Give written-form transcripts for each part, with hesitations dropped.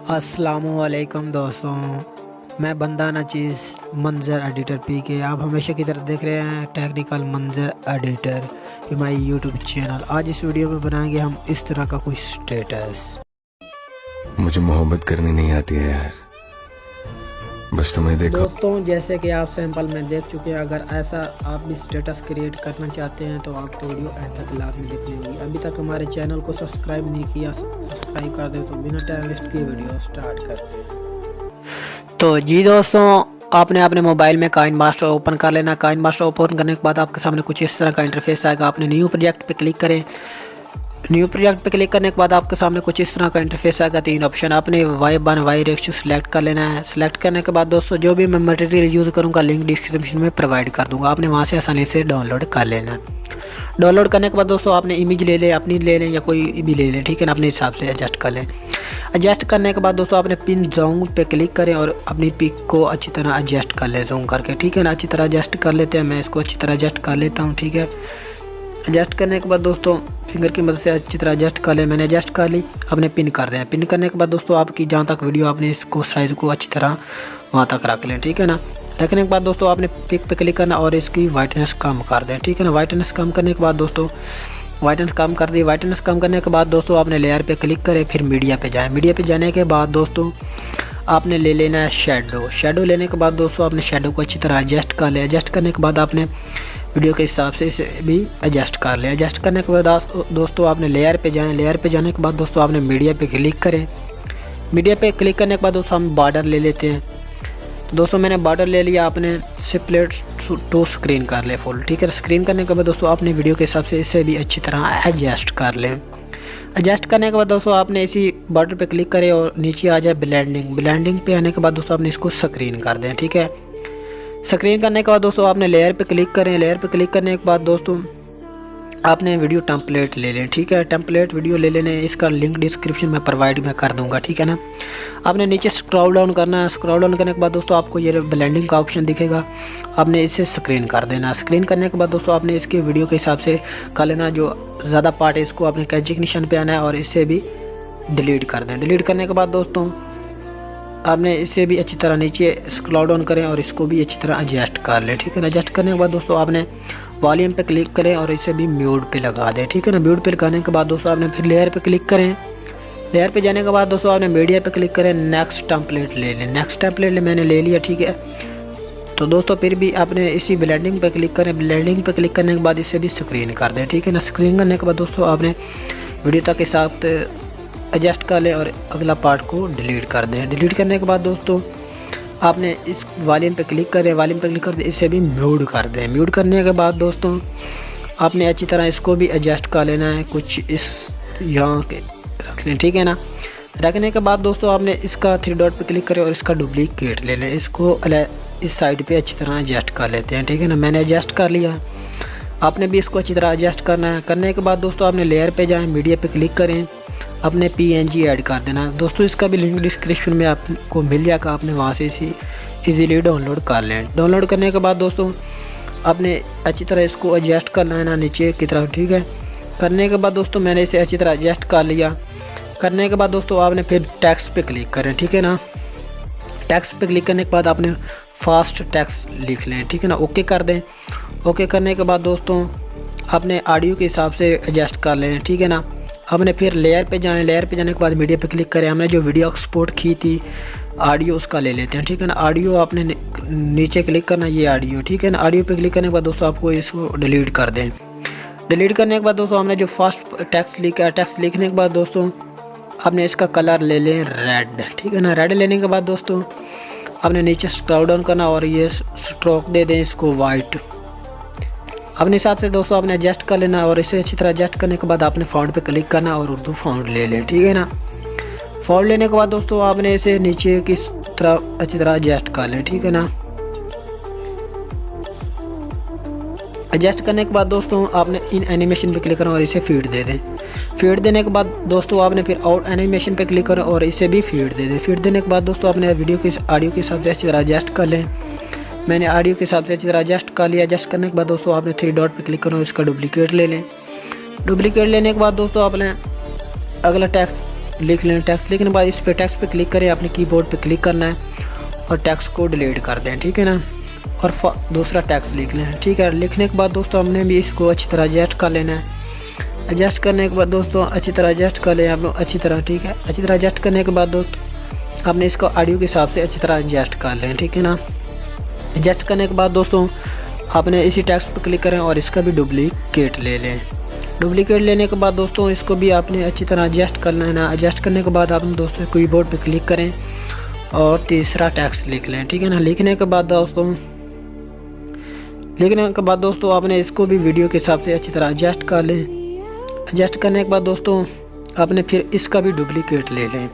अस्सलामुअलैकुम दोस्तों, मैं बंदा नचीज़ मंज़र एडिटर पीके। आप हमेशा की तरह देख रहे हैं टेक्निकल मंज़र एडिटर हमारी यूट्यूब चैनल। आज इस वीडियो में बनाएंगे हम इस तरह का कुछ स्टेटस। मुझे मोहब्बत करनी नहीं आती है यार, बस तुम्हें देखो। दोस्तों, जैसे कि आप सैंपल में देख चुके हैं, अगर ऐसा आप भी स्टेटस क्रिएट करना चाहते हैं तो आपको वीडियो एंड तक लाजमी देखनी होगी। अभी तक हमारे चैनल को सब्सक्राइब नहीं किया, सब्सक्राइब कर दे। तो बिना टाइम वेस्ट किए वीडियो स्टार्ट करते हैं। तो जी दोस्तों, आपने अपने मोबाइल में काइन मास्टर ओपन कर लेना। काइन मास्टर ओपन करने के बाद आपके सामने कुछ इस तरह का इंटरफेस आएगा। आपने न्यू प्रोजेक्ट पे क्लिक करें। न्यू प्रोजेक्ट पे क्लिक करने के बाद आपके सामने कुछ इस तरह का इंटरफेस आएगा। 3 ऑप्शन आपने Y1 Y रेशियो सेलेक्ट कर लेना है। सेलेक्ट करने के बाद दोस्तों, जो भी मैं मटेरियल यूज़ करूँगा लिंक डिस्क्रिप्शन में प्रोवाइड कर दूँगा, आपने वहाँ से आसानी से डाउनलोड कर लेना है। डाउनलोड करने के बाद दोस्तों, आपने इमेज ले लें, अपनी ले लें या कोई भी ले लें, ठीक है ना, अपने हिसाब से एडजस्ट कर लें। एडजस्ट करने के बाद दोस्तों, आपने पिन जूम पे क्लिक करें और अपनी पिक को अच्छी तरह एडजस्ट कर लें जूम करके, ठीक है ना। अच्छी तरह एडजस्ट कर लेते हैं। मैं इसको अच्छी तरह एडजस्ट कर लेता हूँ, ठीक है। एडजस्ट करने के बाद दोस्तों, फिंगर की मदद से अच्छी तरह एडजस्ट कर लें। मैंने एडजस्ट कर ली। आपने पिन कर दें। पिन करने के बाद दोस्तों, आपकी जहाँ तक वीडियो, आपने इसको साइज़ को अच्छी तरह वहाँ तक रख लें, ठीक है ना। रखने के बाद दोस्तों, आपने पिक पे क्लिक करना और इसकी वाइटनेस कम कर दें, ठीक है ना। वाइटनेस कम करने के बाद दोस्तों, वाइटनेस कम कर दी। वाइटनेस कम करने के बाद दोस्तों, आपने लेयर पे क्लिक करें, फिर मीडिया पे जाएं। मीडिया पे जाने के बाद दोस्तों, आपने ले लेना है शेडो। शेडो लेने के बाद दोस्तों, आपने शेडो को अच्छी तरह एडजस्ट कर लें। एडजस्ट करने के बाद आपने वीडियो के हिसाब से इसे भी एडजस्ट कर लें। एडजस्ट करने के बाद दोस्तों, आपने लेयर पे जाएं। लेयर पे जाने के बाद दोस्तों, आपने मीडिया पे क्लिक करें। मीडिया पे क्लिक करने के बाद दोस्तों, हम बॉर्डर ले लेते हैं। तो दोस्तों, मैंने बॉर्डर ले लिया। आपने स्प्लिट टू स्क्रीन कर ले फुल, ठीक है। स्क्रीन करने के बाद दोस्तों, आपने वीडियो के हिसाब से इसे भी अच्छी तरह एडजस्ट कर लें। एडजस्ट करने के बाद दोस्तों, आपने इसी बॉर्डर पे क्लिक करें और नीचे आ जाए ब्लेंडिंग। ब्लेंडिंग पे आने के बाद दोस्तों, आपने इसको स्क्रीन कर दें, ठीक है। स्क्रीन करने के बाद दोस्तों, आपने लेयर पे क्लिक करें। लेयर पे क्लिक करने के बाद दोस्तों, आपने वीडियो टेम्पलेट ले लें, ठीक है। टेम्पलेट वीडियो ले लेने, इसका लिंक डिस्क्रिप्शन में प्रोवाइड मैं कर दूंगा, ठीक है ना। आपने नीचे स्क्रॉल डाउन करना है। स्क्रॉल डाउन करने के बाद दोस्तों, आपको ये ब्लेंडिंग का ऑप्शन दिखेगा। आपने इसे स्क्रीन कर देना। स्क्रीन करने के बाद दोस्तों, आपने इसके वीडियो के हिसाब से कर लेना। जो ज़्यादा पार्ट है इसको आपने कैंची के निशान पे आना है और इसे भी डिलीट कर दें। डिलीट करने के बाद दोस्तों, आपने इसे भी अच्छी तरह नीचे स्क्रॉल डाउन करें और इसको भी अच्छी तरह एडजस्ट कर लें, ठीक है ना। एडजस्ट करने के बाद दोस्तों, आपने वॉल्यूम पे क्लिक करें और इसे भी म्यूट पे लगा दें, ठीक है ना। म्यूट पे लगाने के बाद दोस्तों, आपने फिर लेयर पे क्लिक करें। लेयर पे जाने के बाद दोस्तों, आपने मीडिया पे क्लिक करें। नेक्स्ट टेम्पलेट ले लें। नेक्स्ट टेम्पलेट मैंने ले लिया, ठीक है। तो दोस्तों, फिर भी आपने इसी ब्लेंडिंग पे क्लिक करें। ब्लेंडिंग पे क्लिक करने के बाद इसे भी स्क्रीन कर दें, ठीक है ना। स्क्रीन करने के बाद दोस्तों, आपने वीडियो तक के साथ एडजस्ट कर लें और अगला पार्ट को डिलीट कर दें। डिलीट करने के बाद दोस्तों, आपने इस वॉल्यूम पे क्लिक करें। वॉल्यूम पे क्लिक कर दें, इसे भी म्यूट कर दें। म्यूट करने के बाद दोस्तों, आपने अच्छी तरह इसको भी एडजस्ट कर लेना है। कुछ इस यहाँ के रख लें, ठीक है ना। रखने के बाद दोस्तों, आपने इसका 3 डॉट पे क्लिक करें और इसका डुप्लीकेट ले लें। इसको इस साइड पे अच्छी तरह एडजस्ट कर लेते हैं, ठीक है ना। मैंने एडजस्ट कर लिया। आपने भी इसको अच्छी तरह एडजस्ट करना है। करने के बाद दोस्तों, आपने लेयर पे जाएँ, मीडिया पे क्लिक करें, अपने PNG ऐड कर देना। दोस्तों, इसका भी लिंक डिस्क्रिप्शन में आपको मिल जाएगा, आपने वहाँ से इसी इजीली डाउनलोड कर लें। डाउनलोड करने के बाद दोस्तों, आपने अच्छी तरह इसको एडजस्ट करना है ना नीचे की तरफ, ठीक है। करने के बाद दोस्तों, मैंने इसे अच्छी तरह एडजस्ट कर लिया। करने के बाद दोस्तों, आपने फिर टेक्स्ट पे क्लिक करें, ठीक है ना। टेक्स्ट पे क्लिक करने के बाद आपने फास्ट टेक्स्ट लिख लें, ठीक है ना। ओके कर दें। ओके करने के बाद दोस्तों, आपने ऑडियो के हिसाब से एडजस्ट कर लें, ठीक है ना। हमने फिर लेयर पे जाएं। लेयर पे जाने के बाद मीडिया पे क्लिक करें। हमने जो वीडियो एक्सपोर्ट की थी ऑडियो, उसका ले लेते हैं, ठीक है ना। ऑडियो आपने नीचे क्लिक करना, ये ऑडियो, ठीक है ना। ऑडियो पे क्लिक करने के बाद दोस्तों, आपको इसको डिलीट कर दें। डिलीट करने के बाद दोस्तों, हमने जो फर्स्ट टेक्स्ट लिखा, टेक्स्ट लिखने के बाद दोस्तों, आपने इसका कलर ले लें रेड, ठीक है ना। रेड लेने के बाद दोस्तों, आपने नीचे स्क्रॉल डाउन करना और ये स्ट्रोक दे दें इसको वाइट। अपने हिसाब से दोस्तों, आपने एडजस्ट कर लेना और इसे अच्छी तरह एडजस्ट करने के बाद आपने फ़ॉन्ट पे क्लिक करना और उर्दू फ़ॉन्ट ले लें, ठीक है ना। फ़ॉन्ट लेने के बाद दोस्तों, आपने इसे नीचे की तरह अच्छी तरह एडजस्ट कर लें, ठीक है ना। एडजस्ट करने के बाद दोस्तों, आपने इन एनिमेशन पे क्लिक करना और इसे फीड दे दें। फीड देने के बाद दोस्तों, आपने फिर आउट एनिमेशन पे क्लिक करें और इसे भी फीड दे दें। फीड देने के बाद दोस्तों, आपने वीडियो के ऑडियो के हिसाब से अच्छी तरह एडजस्ट कर लें। मैंने ऑडियो के हिसाब से अच्छी तरह एडजस्ट कर लिया। एडजस्ट करने के बाद दोस्तों, आपने 3 डॉट पे क्लिक करो, इसका डुप्लीकेट ले लें। डुप्लीकेट लेने के बाद दोस्तों, आपने अगला टेक्स्ट लिख लें। टेक्स्ट लिखने के बाद इस पे टेक्स्ट पे क्लिक करें, अपने कीबोर्ड पे क्लिक करना है और टेक्स्ट को डिलीट कर दें, ठीक है ना। और दूसरा टेक्स्ट लिख लें, ठीक है। लिखने के बाद दोस्तों हमने भी इसको अच्छी तरह एडजस्ट कर लेना है। एडजस्ट करने के बाद दोस्तों अच्छी तरह एडजस्ट कर लें आप लोग अच्छी तरह, ठीक है। अच्छी तरह एडजस्ट करने के बाद दोस्तों आपने इसको ऑडियो के हिसाब से अच्छी तरह एडजस्ट कर लें, ठीक है ना। एडजस्ट करने के बाद दोस्तों आपने इसी टेक्स्ट पर क्लिक करें और इसका भी डुप्लीकेट ले लें। डुप्लीकेट लेने के बाद दोस्तों इसको भी आपने अच्छी तरह एडजस्ट करना है ना। एडजस्ट करने के बाद आपने दोस्तों कीबोर्ड पे क्लिक करें और तीसरा टेक्स्ट लिख लें, ठीक है ना। लिखने के बाद दोस्तों आपने इसको भी वीडियो के हिसाब से अच्छी तरह एडजस्ट कर लें। एडजस्ट करने के बाद दोस्तों आपने फिर इसका भी डुप्लीकेट ले लें।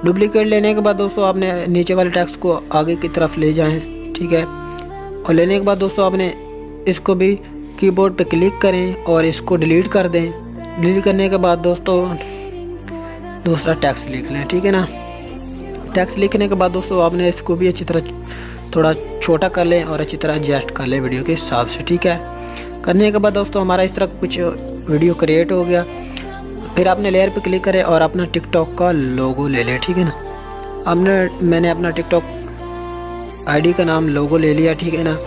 डुप्लीकेट लेने के बाद दोस्तों आपने नीचे वाले टेक्स्ट को आगे की तरफ ले जाएं, ठीक है। और लेने के बाद दोस्तों आपने इसको भी कीबोर्ड पे क्लिक करें और इसको डिलीट कर दें। डिलीट करने के बाद दोस्तों दूसरा टेक्स्ट लिख लें, ठीक है ना। टेक्स्ट लिखने के बाद दोस्तों आपने इसको भी अच्छी तरह थोड़ा छोटा कर लें और अच्छी तरह एडजस्ट कर लें वीडियो के हिसाब से, ठीक है। करने के बाद दोस्तों हमारा इस तरह कुछ वीडियो क्रिएट हो गया। फिर आपने लेयर पे क्लिक करें और अपना टिकटॉक का लोगो ले लें, ठीक है ना। मैंने अपना टिकटॉक आईडी का नाम लोगो ले लिया, ठीक है ना।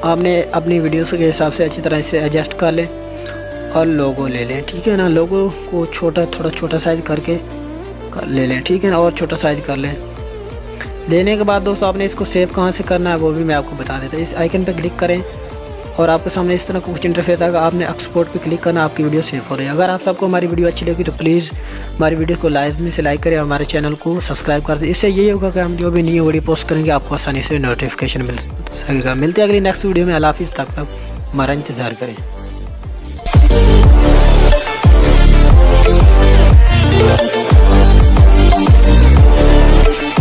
आपने अपनी वीडियोस के हिसाब से अच्छी तरह से एडजस्ट कर लें और लोगो ले लें, ठीक है ना। लोगो को थोड़ा छोटा साइज़ करके ले लें, ठीक है ना, और छोटा साइज़ कर लें। लेने के बाद दोस्तों आपने इसको सेव कहाँ से करना है वो भी मैं आपको बता देता हूँ। इस आइकन पे क्लिक करें और आपके सामने इस तरह कुछ इंटरफेस आएगा। आपने एक्सपोर्ट पे क्लिक करना, आपकी वीडियो सेव हो रही है। अगर आप सबको हमारी वीडियो अच्छी लगी तो प्लीज़ हमारी वीडियो को लाजमी से लाइक करें और हमारे चैनल को सब्सक्राइब कर दें। इससे यही होगा कि हम जो भी नई वीडियो पोस्ट करेंगे आपको आसानी से नोटिफिकेशन मिल सकेगा। मिलते हैं अगली नेक्स्ट वीडियो में। अल्लाह हाफिज़, तक हमारा इंतज़ार करें।